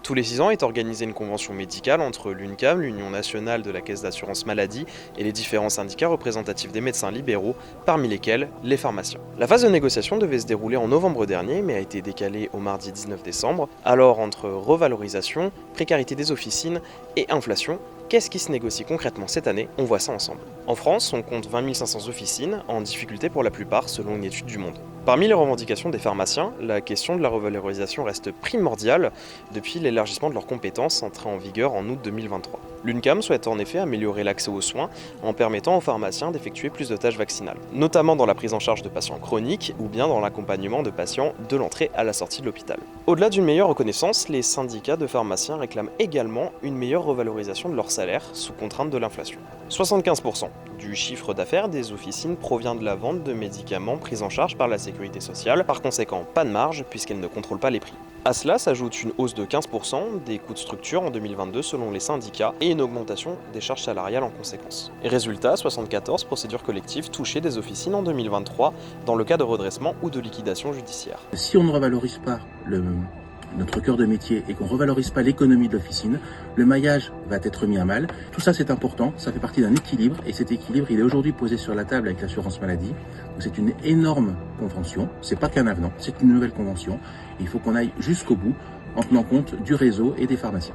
Tous les 6 ans est organisée une convention médicale entre l'UNCAM, l'Union nationale de la Caisse d'assurance maladie, et les différents syndicats représentatifs des médecins libéraux, parmi lesquels les pharmaciens. La phase de négociation devait se dérouler en novembre dernier, mais a été décalée au mardi 19 décembre. Alors, entre revalorisation, précarité des officines et inflation, qu'est-ce qui se négocie concrètement cette année? On voit ça ensemble. En France, on compte 20 500 officines, en difficulté pour la plupart selon une étude du Monde. Parmi les revendications des pharmaciens, la question de la revalorisation reste primordiale depuis l'élargissement de leurs compétences entré en vigueur en août 2023. L'UNCAM souhaite en effet améliorer l'accès aux soins en permettant aux pharmaciens d'effectuer plus de tâches vaccinales, notamment dans la prise en charge de patients chroniques ou bien dans l'accompagnement de patients de l'entrée à la sortie de l'hôpital. Au-delà d'une meilleure reconnaissance, les syndicats de pharmaciens réclament également une meilleure revalorisation de leur salaire sous contrainte de l'inflation. 75% du chiffre d'affaires des officines provient de la vente de médicaments pris en charge par la sécurité sociale, par conséquent pas de marge puisqu'elles ne contrôlent pas les prix. À cela s'ajoute une hausse de 15% des coûts de structure en 2022 selon les syndicats et une augmentation des charges salariales en conséquence. Et résultat, 74 procédures collectives touchées des officines en 2023 dans le cas de redressement ou de liquidation judiciaire. Si on ne revalorise pas notre cœur de métier et qu'on ne revalorise pas l'économie de l'officine, le maillage va être mis à mal. Tout ça, c'est important, ça fait partie d'un équilibre et cet équilibre, il est aujourd'hui posé sur la table avec l'assurance maladie. Donc c'est une énorme convention, c'est pas qu'un avenant, c'est une nouvelle convention et il faut qu'on aille jusqu'au bout en tenant compte du réseau et des pharmaciens.